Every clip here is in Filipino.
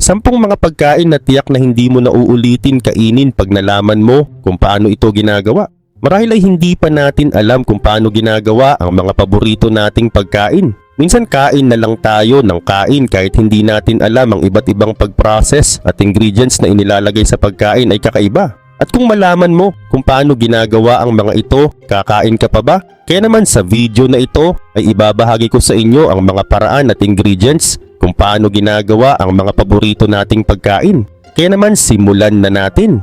10 mga pagkain na tiyak na hindi mo na uulitin kainin pag nalaman mo kung paano ito ginagawa. Marahil ay hindi pa natin alam kung paano ginagawa ang mga paborito nating pagkain. Minsan kain na lang tayo ng kain kahit hindi natin alam ang iba't ibang pag-process at ingredients na inilalagay sa pagkain ay kakaiba. At kung malaman mo kung paano ginagawa ang mga ito, kakain ka pa ba? Kaya naman sa video na ito ay ibabahagi ko sa inyo ang mga paraan at ingredients kung paano ginagawa ang mga paborito nating pagkain. Kaya naman simulan na natin.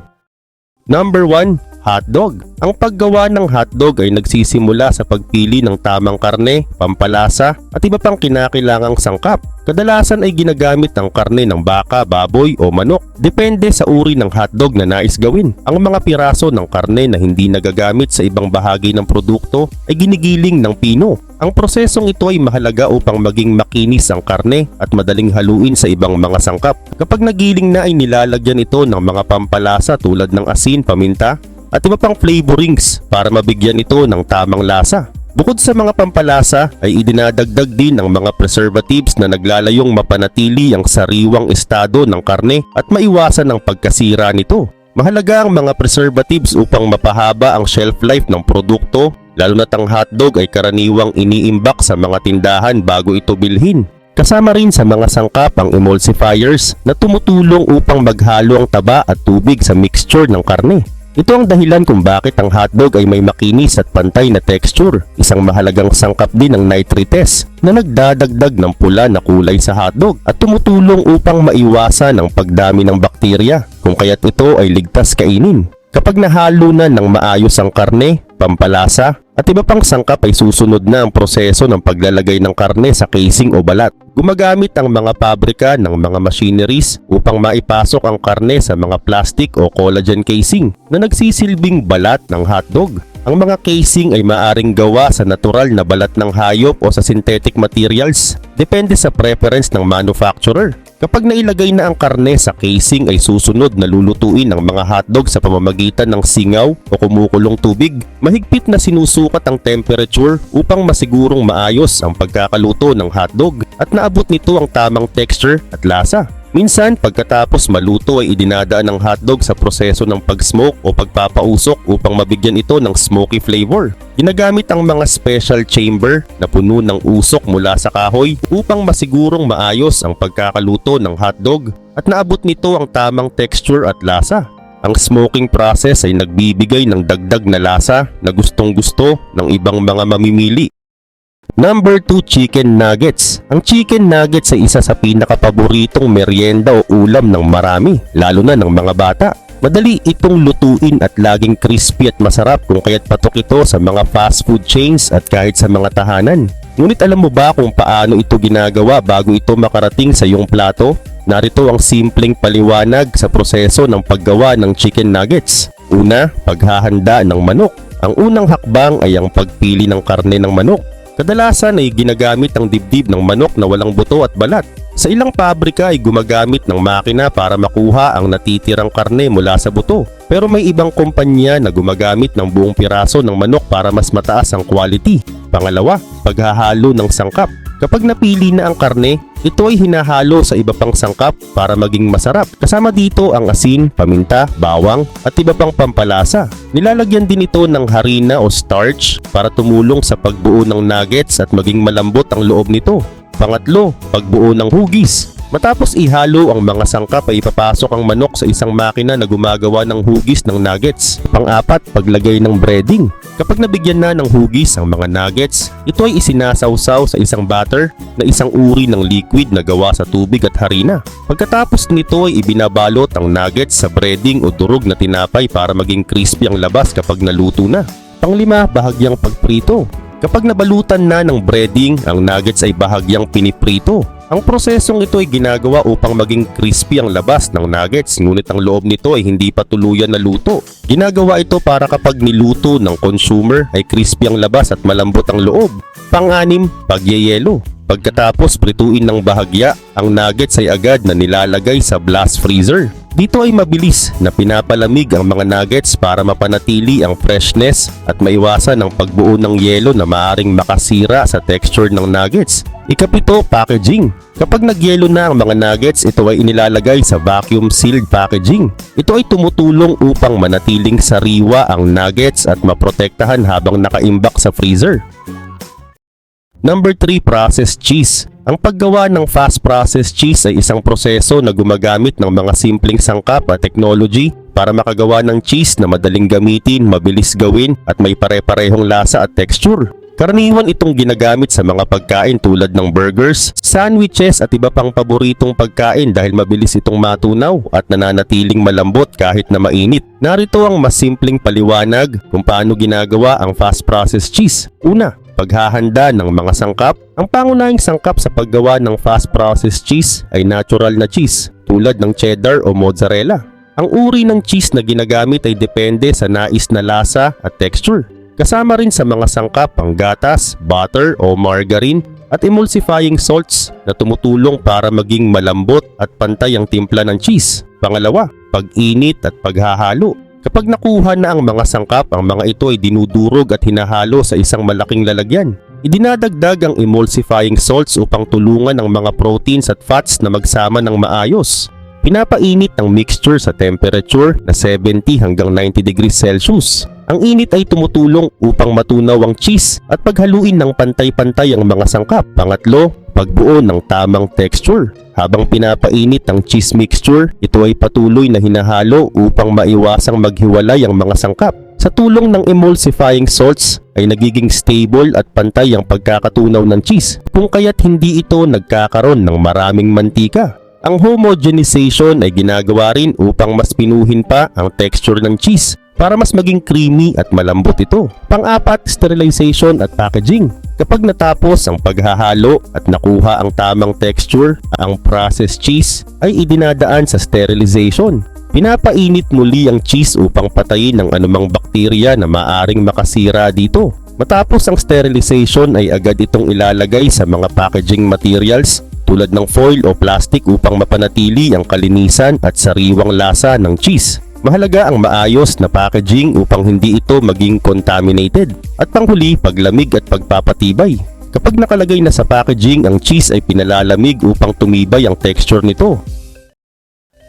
Number 1. Hotdog. Ang paggawa ng hotdog ay nagsisimula sa pagpili ng tamang karne, pampalasa at iba pang kinakailangang sangkap. Kadalasan ay ginagamit ang karne ng baka, baboy o manok. Depende sa uri ng hotdog na nais gawin. Ang mga piraso ng karne na hindi nagagamit sa ibang bahagi ng produkto ay ginigiling ng pino. Ang prosesong ito ay mahalaga upang maging makinis ang karne at madaling haluin sa ibang mga sangkap. Kapag nagiling na ay nilalagyan ito ng mga pampalasa tulad ng asin, paminta at iba pang flavorings para mabigyan ito ng tamang lasa. Bukod sa mga pampalasa ay idinadagdag din ang mga preservatives na naglalayong mapanatili ang sariwang estado ng karne at maiwasan ang pagkasira nito. Mahalaga ang mga preservatives upang mapahaba ang shelf life ng produkto, lalo na't ang hotdog ay karaniwang iniimbak sa mga tindahan bago ito bilhin. Kasama rin sa mga sangkap ang emulsifiers na tumutulong upang maghalo ang taba at tubig sa mixture ng karne. Ito ang dahilan kung bakit ang hotdog ay may makinis at pantay na texture. Isang mahalagang sangkap din ang nitrites na nagdadagdag ng pula na kulay sa hotdog at tumutulong upang maiwasan ang pagdami ng bakterya, kung kaya't ito ay ligtas kainin. Kapag nahalo na ng maayos ang karne, pampalasa at iba pang sangkap ay susunod na ang proseso ng paglalagay ng karne sa casing o balat. Gumagamit ang mga pabrika ng mga machineries upang maipasok ang karne sa mga plastic o collagen casing na nagsisilbing balat ng hotdog. Ang mga casing ay maaring gawa sa natural na balat ng hayop o sa synthetic materials, depende sa preference ng manufacturer. Kapag nailagay na ang karne sa casing ay susunod na lulutuin ang mga hotdog sa pamamagitan ng singaw o kumukulong tubig. Mahigpit na sinusukat ang temperature upang masigurong maayos ang pagkakaluto ng hotdog at naabot nito ang tamang texture at lasa. Minsan, pagkatapos maluto ay idinadaan ng hotdog sa proseso ng pag-smoke o pagpapausok upang mabigyan ito ng smoky flavor. Ginagamit ang mga special chamber na puno ng usok mula sa kahoy upang masigurong maayos ang pagkakaluto ng hotdog at naabot nito ang tamang texture at lasa. Ang smoking process ay nagbibigay ng dagdag na lasa na gustong-gusto ng ibang mga mamimili. Number 2. Chicken nuggets. Ang chicken nuggets ay isa sa pinakapaboritong merienda o ulam ng marami, lalo na ng mga bata. Madali itong lutuin at laging crispy at masarap, kung kaya't patok ito sa mga fast food chains at kahit sa mga tahanan. Ngunit alam mo ba kung paano ito ginagawa bago ito makarating sa iyong plato? Narito ang simpleng paliwanag sa proseso ng paggawa ng chicken nuggets. Una, paghahanda ng manok. Ang unang hakbang ay ang pagpili ng karne ng manok. Kadalasan ay ginagamit ang dibdib ng manok na walang buto at balat. Sa ilang pabrika ay gumagamit ng makina para makuha ang natitirang karne mula sa buto. Pero may ibang kumpanya na gumagamit ng buong piraso ng manok para mas mataas ang quality. Pangalawa, paghahalo ng sangkap. Kapag napili na ang karne, ito ay hinahalo sa iba pang sangkap para maging masarap. Kasama dito ang asin, paminta, bawang at iba pang pampalasa. Nilalagyan din ito ng harina o starch para tumulong sa pagbuo ng nuggets at maging malambot ang loob nito. Pangatlo, pagbuo ng hugis. Matapos ihalo ang mga sangkap ay ipapasok ang manok sa isang makina na gumagawa ng hugis ng nuggets. Pang-apat, paglagay ng breading. Kapag nabigyan na ng hugis ang mga nuggets, ito ay isinasawsaw sa isang batter na isang uri ng liquid na gawa sa tubig at harina. Pagkatapos nito ay ibinabalot ang nuggets sa breading o durog na tinapay para maging crispy ang labas kapag naluto na. Panglima, bahagyang pagprito. Kapag nabalutan na ng breading, ang nuggets ay bahagyang piniprito. Ang prosesong ito ay ginagawa upang maging crispy ang labas ng nuggets, ngunit ang loob nito ay hindi pa tuluyan na luto. Ginagawa ito para kapag niluto ng consumer ay crispy ang labas at malambot ang loob. Pang-anim, pagyeyelo. Pagkatapos prituin ng bahagya, ang nuggets ay agad na nilalagay sa blast freezer. Dito ay mabilis na pinapalamig ang mga nuggets para mapanatili ang freshness at maiwasan ang pagbuo ng yelo na maaring makasira sa texture ng nuggets. Ikapito, packaging. Kapag nagyelo na ang mga nuggets, ito ay inilalagay sa vacuum sealed packaging. Ito ay tumutulong upang manatiling sariwa ang nuggets at maprotektahan habang nakaimbak sa freezer. Number 3, processed cheese. Ang paggawa ng fast processed cheese ay isang proseso na gumagamit ng mga simpleng sangkap at technology para makagawa ng cheese na madaling gamitin, mabilis gawin at may pare-parehong lasa at texture. Karaniwan itong ginagamit sa mga pagkain tulad ng burgers, sandwiches at iba pang paboritong pagkain dahil mabilis itong matunaw at nananatiling malambot kahit na mainit. Narito ang mas simpleng paliwanag kung paano ginagawa ang fast processed cheese. Una, paghahanda ng mga sangkap. Ang pangunahing sangkap sa paggawa ng fast processed cheese ay natural na cheese tulad ng cheddar o mozzarella. Ang uri ng cheese na ginagamit ay depende sa nais na lasa at texture. Kasama rin sa mga sangkap ang gatas, butter o margarine at emulsifying salts na tumutulong para maging malambot at pantay ang timpla ng cheese. Pangalawa, pag-init at paghahalo. Kapag nakuha na ang mga sangkap, ang mga ito ay dinudurog at hinahalo sa isang malaking lalagyan. Idinadagdag ang emulsifying salts upang tulungan ang mga proteins at fats na magsama ng maayos. Pinapainit ang mixture sa temperature na 70 hanggang 90 degrees Celsius. Ang init ay tumutulong upang matunaw ang cheese at paghaluin ng pantay-pantay ang mga sangkap. Pangatlo, pagbuo ng tamang texture. Habang pinapainit ang cheese mixture, ito ay patuloy na hinahalo upang maiwasang maghiwalay ang mga sangkap. Sa tulong ng emulsifying salts ay nagiging stable at pantay ang pagkakatunaw ng cheese, kung kaya't hindi ito nagkakaroon ng maraming mantika. Ang homogenization ay ginagawa rin upang mas pinuhin pa ang texture ng cheese para mas maging creamy at malambot ito. Pang-apat, sterilization at packaging. Kapag natapos ang paghahalo at nakuha ang tamang texture, ang processed cheese ay idinadaan sa sterilization. Pinapainit muli ang cheese upang patayin ang anumang bakterya na maaring makasira dito. Matapos ang sterilization ay agad itong ilalagay sa mga packaging materials tulad ng foil o plastic upang mapanatili ang kalinisan at sariwang lasa ng cheese. Mahalaga ang maayos na packaging upang hindi ito maging contaminated. At panghuli, paglamig at pagpapatibay. Kapag nakalagay na sa packaging, ang cheese ay pinalalamig upang tumibay ang texture nito.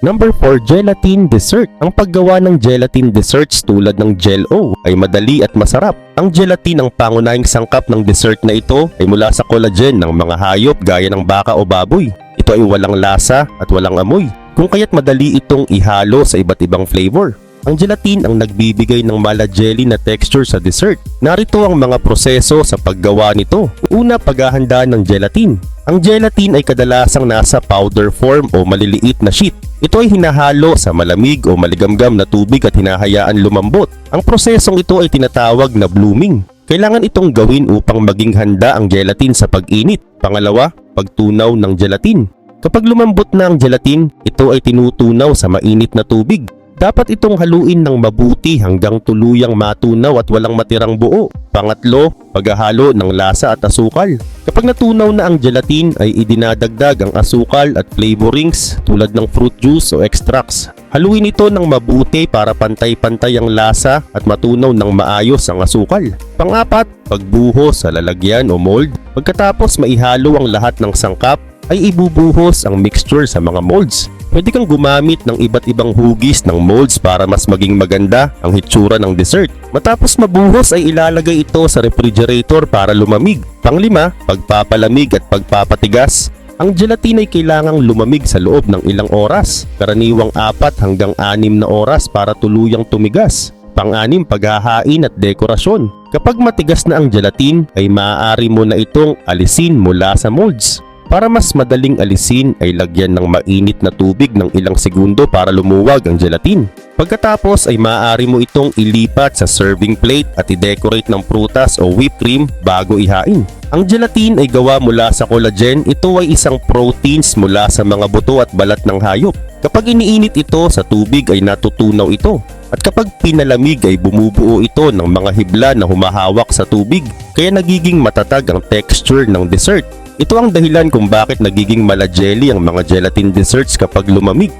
Number 4, gelatin dessert. Ang paggawa ng gelatin desserts tulad ng Jell-O ay madali at masarap. Ang gelatin ang pangunahing sangkap ng dessert na ito ay mula sa collagen ng mga hayop gaya ng baka o baboy. Ito ay walang lasa at walang amoy, kung kaya't madali itong ihalo sa iba't ibang flavor. Ang gelatin ang nagbibigay ng mala jelly na texture sa dessert. Narito ang mga proseso sa paggawa nito. Una, paghahanda ng gelatin. Ang gelatin ay kadalasang nasa powder form o maliliit na sheet. Ito ay hinahalo sa malamig o maligamgam na tubig at hinahayaan lumambot. Ang prosesong ito ay tinatawag na blooming. Kailangan itong gawin upang maging handa ang gelatin sa pag-init. Pangalawa, pagtunaw ng gelatin. Kapag lumambot na ang gelatin, ito ay tinutunaw sa mainit na tubig. Dapat itong haluin ng mabuti hanggang tuluyang matunaw at walang matirang buo. Pangatlo, paghahalo ng lasa at asukal. Kapag natunaw na ang gelatin ay idinadagdag ang asukal at flavorings tulad ng fruit juice o extracts. Haluin ito ng mabuti para pantay-pantay ang lasa at matunaw ng maayos ang asukal. Pang-apat, pagbuhos sa lalagyan o mold. Pagkatapos maihalo ang lahat ng sangkap, ay ibubuhos ang mixture sa mga molds. Pwede kang gumamit ng iba't ibang hugis ng molds para mas maging maganda ang hitsura ng dessert. Matapos mabuhos ay ilalagay ito sa refrigerator para lumamig. Panglima, pagpapalamig at pagpapatigas. Ang gelatin ay kailangang lumamig sa loob ng ilang oras, karaniwang 4 hanggang 6 na oras para tuluyang tumigas. Pang-anim, paghahain at dekorasyon. Kapag matigas na ang gelatin ay maaari mo na itong alisin mula sa molds. Para mas madaling alisin ay lagyan ng mainit na tubig ng ilang segundo para lumuwag ang gelatin. Pagkatapos ay maaari mo itong ilipat sa serving plate at i-decorate ng prutas o whipped cream bago ihain. Ang gelatin ay gawa mula sa collagen. Ito ay isang proteins mula sa mga buto at balat ng hayop. Kapag iniinit ito sa tubig ay natutunaw ito. At kapag pinalamig ay bumubuo ito ng mga hibla na humahawak sa tubig. Kaya nagiging matatag ang texture ng dessert. Ito ang dahilan kung bakit nagiging mala jelly ang mga gelatin desserts kapag lumamig.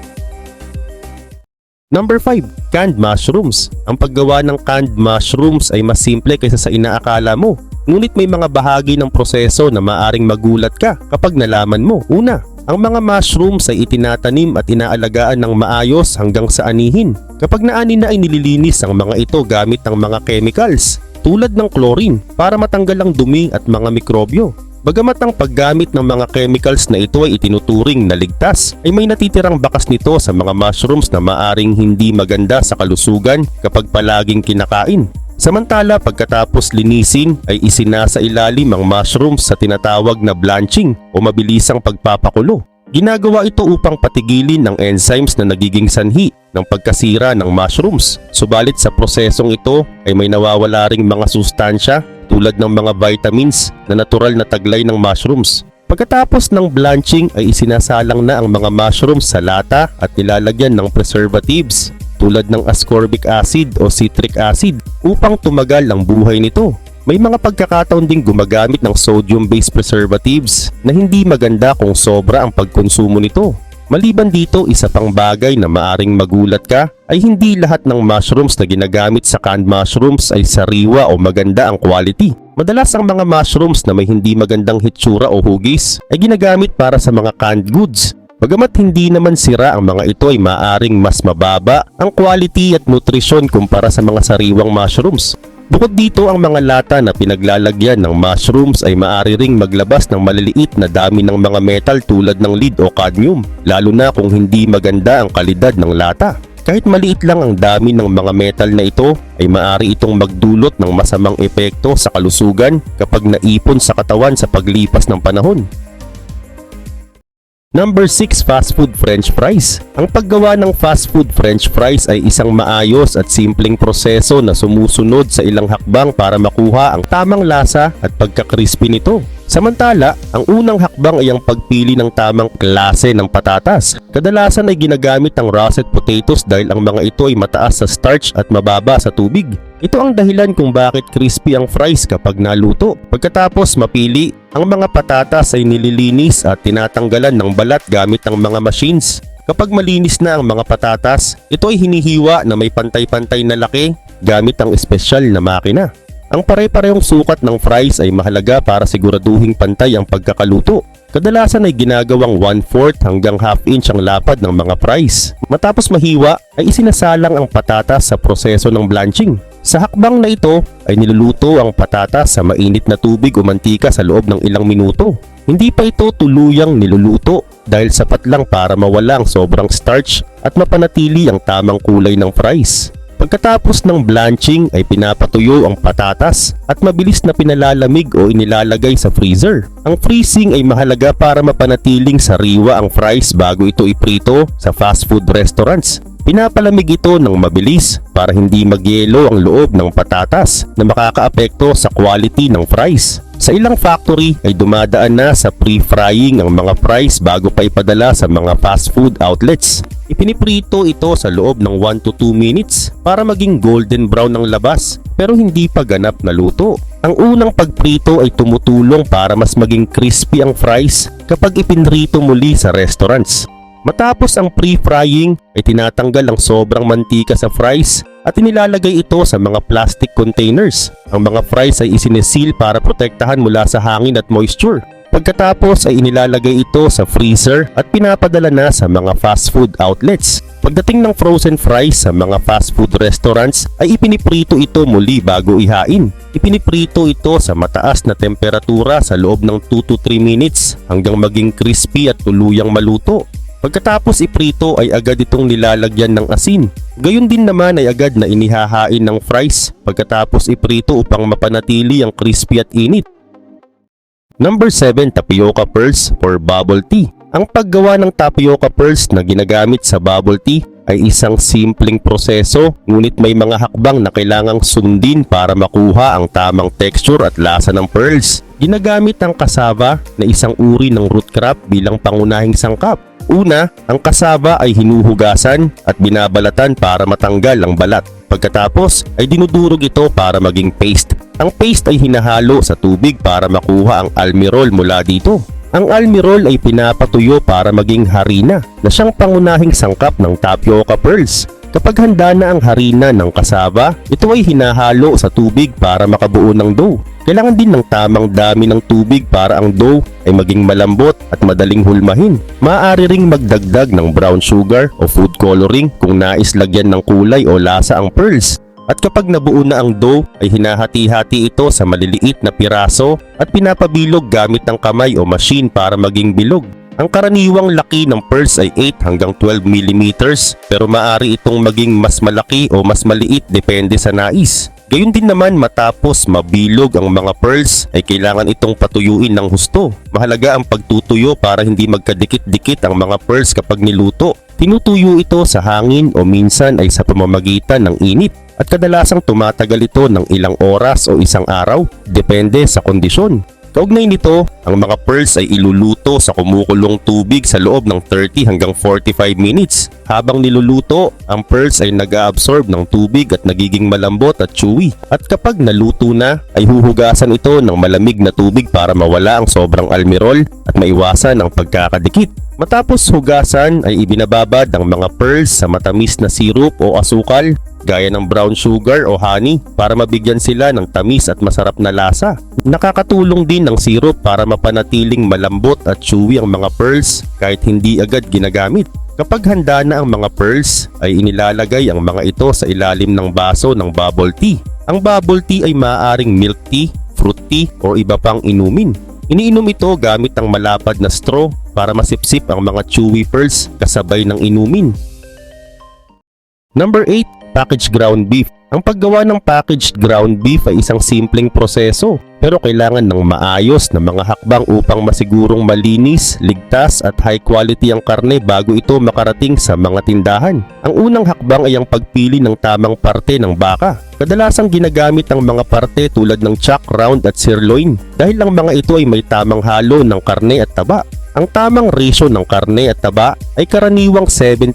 Number 5, canned mushrooms. Ang paggawa ng canned mushrooms ay mas simple kaysa sa inaakala mo. Ngunit may mga bahagi ng proseso na maaring magulat ka kapag nalaman mo. Una, ang mga mushrooms ay itinatanim at inaalagaan ng maayos hanggang sa anihin. Kapag naani na ay nililinis ang mga ito gamit ang mga chemicals tulad ng chlorine para matanggal ang dumi at mga mikrobyo. Bagamat ang paggamit ng mga chemicals na ito ay itinuturing na ligtas, ay may natitirang bakas nito sa mga mushrooms na maaring hindi maganda sa kalusugan kapag palaging kinakain. Samantala, pagkatapos linisin ay isinasa ilalim ang mushrooms sa tinatawag na blanching o mabilisang pagpapakulo. Ginagawa ito upang patigilin ang enzymes na nagiging sanhi ng pagkasira ng mushrooms. Subalit sa prosesong ito ay may nawawala ring mga sustansya tulad ng mga vitamins na natural na taglay ng mushrooms. Pagkatapos ng blanching ay isinasalang na ang mga mushrooms sa lata at nilalagyan ng preservatives tulad ng ascorbic acid o citric acid upang tumagal ang buhay nito. May mga pagkakataon ding gumagamit ng sodium-based preservatives na hindi maganda kung sobra ang pagkonsumo nito. Maliban dito, isa pang bagay na maaring magulat ka ay hindi lahat ng mushrooms na ginagamit sa canned mushrooms ay sariwa o maganda ang quality. Madalas ang mga mushrooms na may hindi magandang hitsura o hugis ay ginagamit para sa mga canned goods. Bagamat hindi naman sira ang mga ito ay maaring mas mababa ang quality at nutrisyon kumpara sa mga sariwang mushrooms. Bukod dito, ang mga lata na pinaglalagyan ng mushrooms ay maaari ring maglabas ng maliliit na dami ng mga metal tulad ng lead o cadmium, lalo na kung hindi maganda ang kalidad ng lata. Kahit maliit lang ang dami ng mga metal na ito, ay maaari itong magdulot ng masamang epekto sa kalusugan kapag naipon sa katawan sa paglipas ng panahon. Number 6, fast food french fries. Ang paggawa ng fast food french fries ay isang maayos at simpleng proseso na sumusunod sa ilang hakbang para makuha ang tamang lasa at pagka-crispy nito. Samantala, ang unang hakbang ay ang pagpili ng tamang klase ng patatas. Kadalasan ay ginagamit ang russet potatoes dahil ang mga ito ay mataas sa starch at mababa sa tubig. Ito ang dahilan kung bakit crispy ang fries kapag naluto. Pagkatapos mapili, ang mga patatas ay nililinis at tinatanggalan ng balat gamit ang mga machines. Kapag malinis na ang mga patatas, ito ay hinihiwa na may pantay-pantay na laki gamit ang espesyal na makina. Ang pare-parehong sukat ng fries ay mahalaga para siguraduhing pantay ang pagkakaluto. Kadalasan ay ginagawang 1/4 hanggang 1/2 inch ang lapad ng mga fries. Matapos mahiwa ay isinasalang ang patatas sa proseso ng blanching. Sa hakbang na ito ay niluluto ang patatas sa mainit na tubig o mantika sa loob ng ilang minuto. Hindi pa ito tuluyang niluluto dahil sapat lang para mawala ang sobrang starch at mapanatili ang tamang kulay ng fries. Pagkatapos ng blanching ay pinapatuyo ang patatas at mabilis na pinalalamig o inilalagay sa freezer. Ang freezing ay mahalaga para mapanatiling sariwa ang fries bago ito iprito sa fast food restaurants. Pinapalamig ito ng mabilis para hindi magyelo ang loob ng patatas na makakaapekto sa quality ng fries. Sa ilang factory ay dumadaan na sa pre-frying ang mga fries bago pa ipadala sa mga fast food outlets. Ipiniprito ito sa loob ng 1 to 2 minutes para maging golden brown ang labas pero hindi pa ganap na luto. Ang unang pagprito ay tumutulong para mas maging crispy ang fries kapag ipinrito muli sa restaurants. Matapos ang pre-frying ay tinatanggal ang sobrang mantika sa fries at inilalagay ito sa mga plastic containers. Ang mga fries ay isineseal para protektahan mula sa hangin at moisture. Pagkatapos ay inilalagay ito sa freezer at pinapadala na sa mga fast food outlets. Pagdating ng frozen fries sa mga fast food restaurants ay ipiniprito ito muli bago ihain. Ipiniprito ito sa mataas na temperatura sa loob ng 2 to 3 minutes hanggang maging crispy at tuluyang maluto. Pagkatapos iprito ay agad itong nilalagyan ng asin. Gayon din naman ay agad na inihahain ng fries pagkatapos iprito upang mapanatili ang crispy at init. Number 7, tapioca pearls for bubble tea. Ang paggawa ng tapioca pearls na ginagamit sa bubble tea ay isang simpleng proseso ngunit may mga hakbang na kailangang sundin para makuha ang tamang texture at lasa ng pearls. Ginagamit ang cassava na isang uri ng root crop bilang pangunahing sangkap. Una, ang cassava ay hinuhugasan at binabalatan para matanggal ang balat. Pagkatapos ay dinudurog ito para maging paste. Ang paste ay hinahalo sa tubig para makuha ang almirol mula dito. Ang almirol ay pinapatuyo para maging harina na siyang pangunahing sangkap ng tapioca pearls. Kapag handa na ang harina ng cassava, ito ay hinahalo sa tubig para makabuo ng dough. Kailangan din ng tamang dami ng tubig para ang dough ay maging malambot at madaling hulmahin. Maaari ring magdagdag ng brown sugar o food coloring kung nais lagyan ng kulay o lasa ang pearls. At kapag nabuo na ang dough ay hinahati-hati ito sa maliliit na piraso at pinapabilog gamit ng kamay o machine para maging bilog. Ang karaniwang laki ng pearls ay 8 hanggang 12 mm pero maaari itong maging mas malaki o mas maliit depende sa nais. Gayun din naman matapos mabilog ang mga pearls ay kailangan itong patuyuin ng husto. Mahalaga ang pagtutuyo para hindi magkadikit-dikit ang mga pearls kapag niluto. Tinutuyo ito sa hangin o minsan ay sa pamamagitan ng init at kadalasang tumatagal ito ng ilang oras o isang araw depende sa kondisyon. Kaugnay nito, ang mga pearls ay iluluto sa kumukulong tubig sa loob ng 30 hanggang 45 minutes. Habang niluluto, ang pearls ay nag-a-absorb ng tubig at nagiging malambot at chewy. At kapag naluto na, ay huhugasan ito ng malamig na tubig para mawala ang sobrang almirol at maiwasan ang pagkakadikit. Matapos hugasan ay ibinababad ang mga pearls sa matamis na syrup o asukal gaya ng brown sugar o honey para mabigyan sila ng tamis at masarap na lasa. Nakakatulong din ang syrup para mapanatiling malambot at chewy ang mga pearls kahit hindi agad ginagamit. Kapag handa na ang mga pearls ay inilalagay ang mga ito sa ilalim ng baso ng bubble tea. Ang bubble tea ay maaaring milk tea, fruit tea o iba pang inumin. Iniinom ito gamit ang malapad na straw para masipsip ang mga chewy pearls kasabay ng inumin. Number 8. Packaged ground beef. Ang paggawa ng packaged ground beef ay isang simpleng proseso pero kailangan ng maayos na mga hakbang upang masigurong malinis, ligtas at high quality ang karne bago ito makarating sa mga tindahan. Ang unang hakbang ay ang pagpili ng tamang parte ng baka. Kadalasang ginagamit ang mga parte tulad ng chuck, round at sirloin dahil ang mga ito ay may tamang halo ng karne at taba. Ang tamang ratio ng karne at taba ay karaniwang 70%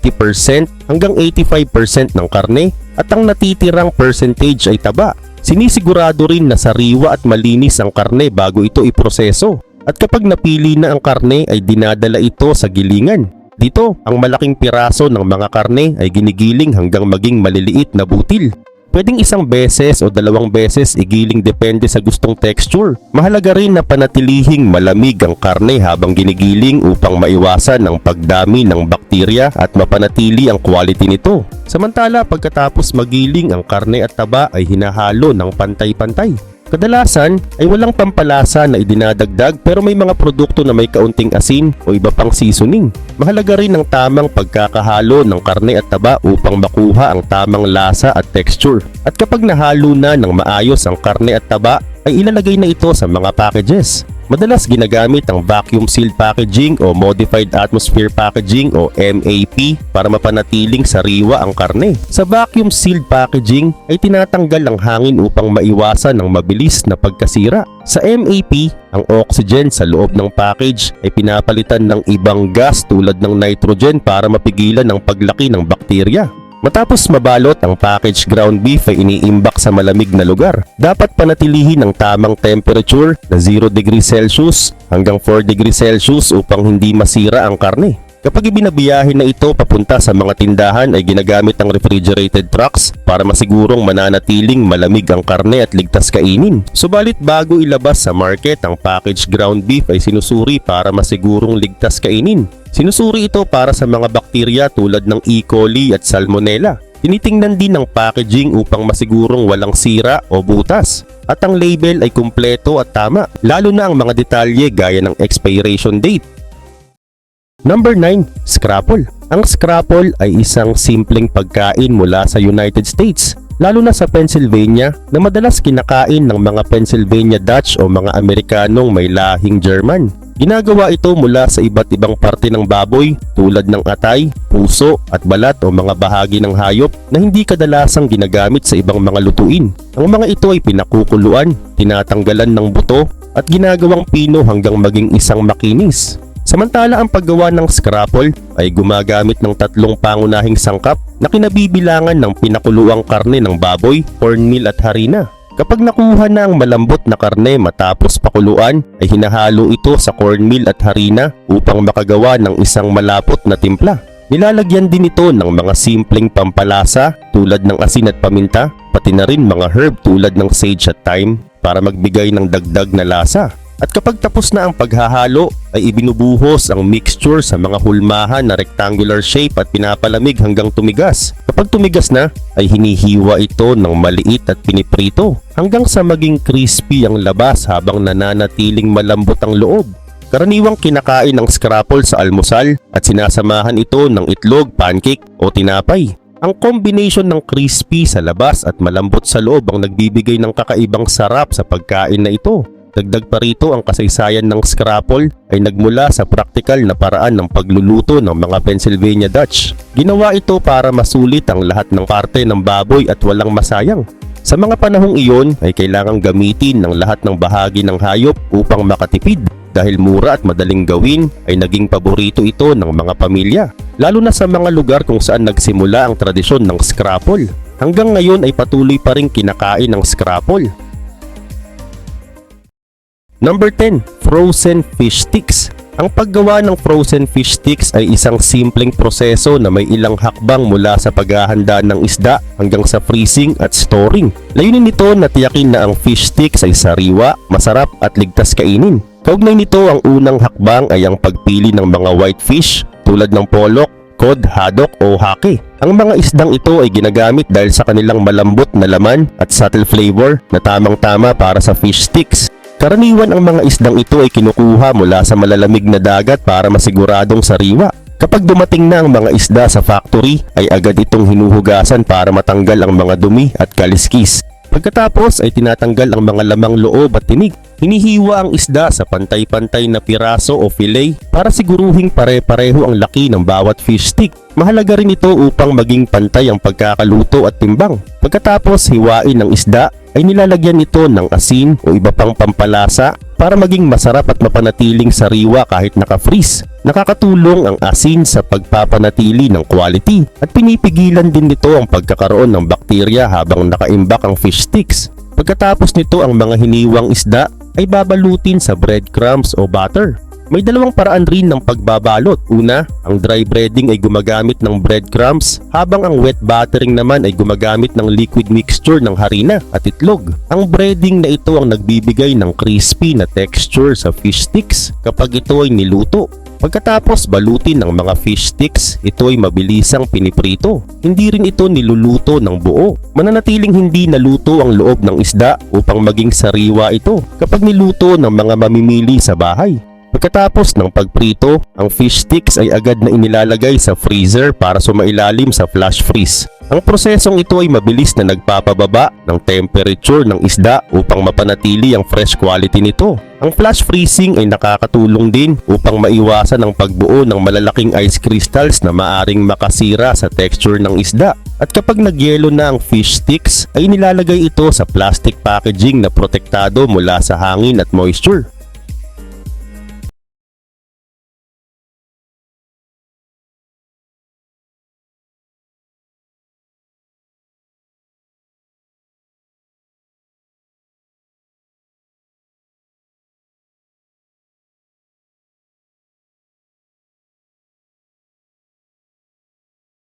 hanggang 85% ng karne at ang natitirang percentage ay taba. Sinisigurado rin na sariwa at malinis ang karne bago ito iproseso. At kapag napili na ang karne ay dinadala ito sa gilingan. Dito, ang malaking piraso ng mga karne ay ginigiling hanggang maging maliliit na butil. Pwedeng isang beses o dalawang beses igiling depende sa gustong texture. Mahalaga rin na panatilihing malamig ang karne habang ginigiling upang maiwasan ang pagdami ng bakterya at mapanatili ang quality nito. Samantala pagkatapos magiling ang karne at taba ay hinahalo ng pantay-pantay. Kadalasan ay walang pampalasa na idinadagdag pero may mga produkto na may kaunting asin o iba pang seasoning. Mahalaga rin ang tamang pagkakahalo ng karne at taba upang makuha ang tamang lasa at texture. At kapag nahalo na ng maayos ang karne at taba ay ilalagay na ito sa mga packages. Madalas ginagamit ang vacuum sealed packaging o modified atmosphere packaging o MAP para mapanatiling sariwa ang karne. Sa vacuum sealed packaging ay tinatanggal ang hangin upang maiwasan ang mabilis na pagkasira. Sa MAP, ang oxygen sa loob ng package ay pinapalitan ng ibang gas tulad ng nitrogen para mapigilan ang paglaki ng bakterya. Matapos mabalot ang packaged ground beef ay iniimbak sa malamig na lugar. Dapat panatilihin ang tamang temperature na 0 degrees Celsius hanggang 4 degrees Celsius upang hindi masira ang karne. Kapag ibinabiyahe na ito papunta sa mga tindahan ay ginagamit ang refrigerated trucks para masigurong mananatiling malamig ang karne at ligtas kainin. Subalit bago ilabas sa market ang packaged ground beef ay sinusuri para masigurong ligtas kainin. Sinusuri ito para sa mga bakterya tulad ng E. coli at Salmonella. Tinitingnan din ang packaging upang masigurong walang sira o butas. At ang label ay kumpleto at tama, lalo na ang mga detalye gaya ng expiration date. Number 9. Scrapple. Ang scrapple ay isang simpleng pagkain mula sa United States, lalo na sa Pennsylvania na madalas kinakain ng mga Pennsylvania Dutch o mga Amerikanong may lahing German. Ginagawa ito mula sa iba't ibang parte ng baboy tulad ng atay, puso at balat o mga bahagi ng hayop na hindi kadalasang ginagamit sa ibang mga lutuin. Ang mga ito ay pinakukuluan, tinatanggalan ng buto at ginagawang pino hanggang maging isang makinis. Samantala ang paggawa ng scrapple ay gumagamit ng 3 pangunahing sangkap na kinabibilangan ng pinakuluang karne ng baboy, cornmeal at harina. Kapag nakuha na ang malambot na karne matapos pakuluan ay hinahalo ito sa cornmeal at harina upang makagawa ng isang malapot na timpla. Nilalagyan din ito ng mga simpleng pampalasa tulad ng asin at paminta, pati na rin mga herb tulad ng sage at thyme para magbigay ng dagdag na lasa. At kapag tapos na ang paghahalo ay ibinubuhos ang mixture sa mga hulmahan na rectangular shape at pinapalamig hanggang tumigas. Kapag tumigas na ay hinihiwa ito ng maliit at piniprito hanggang sa maging crispy ang labas habang nananatiling malambot ang loob. Karaniwang kinakain ang scrapple sa almusal at sinasamahan ito ng itlog, pancake o tinapay. Ang combination ng crispy sa labas at malambot sa loob ang nagbibigay ng kakaibang sarap sa pagkain na ito. Dagdag pa rito, ang kasaysayan ng scrapple ay nagmula sa praktikal na paraan ng pagluluto ng mga Pennsylvania Dutch. Ginawa ito para masulit ang lahat ng parte ng baboy at walang masayang. Sa mga panahong iyon ay kailangang gamitin ng lahat ng bahagi ng hayop upang makatipid. Dahil mura at madaling gawin ay naging paborito ito ng mga pamilya, lalo na sa mga lugar kung saan nagsimula ang tradisyon ng scrapple. Hanggang ngayon ay patuloy pa ring kinakain ng scrapple. Number 10. Frozen fish sticks. Ang paggawa ng frozen fish sticks ay isang simpleng proseso na may ilang hakbang mula sa paghahanda ng isda hanggang sa freezing at storing. Layunin nito na tiyakin na ang fish sticks ay sariwa, masarap at ligtas kainin. Kaugnay nito, ang unang hakbang ay ang pagpili ng mga white fish tulad ng pollock, cod, haddock o hake. Ang mga isdang ito ay ginagamit dahil sa kanilang malambot na laman at subtle flavor na tamang-tama para sa fish sticks. Karaniwan ang mga isdang ito ay kinukuha mula sa malalamig na dagat para masiguradong sariwa. Kapag dumating na ang mga isda sa factory ay agad itong hinuhugasan para matanggal ang mga dumi at kaliskis. Pagkatapos ay tinatanggal ang mga lamang loob at tinig. Hinihiwa ang isda sa pantay-pantay na piraso o fillet para siguruhing pare-pareho ang laki ng bawat fish stick. Mahalaga rin ito upang maging pantay ang pagkakaluto at timbang. Pagkatapos hiwain ang isda ay nilalagyan ito ng asin o iba pang pampalasa para maging masarap at mapanatiling sariwa kahit naka-freeze. Nakakatulong ang asin sa pagpapanatili ng quality at pinipigilan din nito ang pagkakaroon ng bakterya habang nakaimbak ang fish sticks. Pagkatapos nito, ang mga hiniwang isda ay babalutin sa breadcrumbs o butter. May dalawang paraan rin ng pagbabalot. Una, ang dry breading ay gumagamit ng breadcrumbs habang ang wet buttering naman ay gumagamit ng liquid mixture ng harina at itlog. Ang breading na ito ang nagbibigay ng crispy na texture sa fish sticks kapag ito ay niluto. Pagkatapos balutin ng mga fish sticks, ito ay mabilisang piniprito. Hindi rin ito niluluto ng buo. Mananatiling hindi naluto ang loob ng isda upang maging sariwa ito kapag niluto ng mga mamimili sa bahay. Pagkatapos ng pagprito, ang fish sticks ay agad na inilalagay sa freezer para sumailalim sa flash freeze. Ang prosesong ito ay mabilis na nagpapababa ng temperature ng isda upang mapanatili ang fresh quality nito. Ang flash freezing ay nakakatulong din upang maiwasan ang pagbuo ng malalaking ice crystals na maaring makasira sa texture ng isda. At kapag nagyelo na ang fish sticks, ay nilalagay ito sa plastic packaging na protektado mula sa hangin at moisture.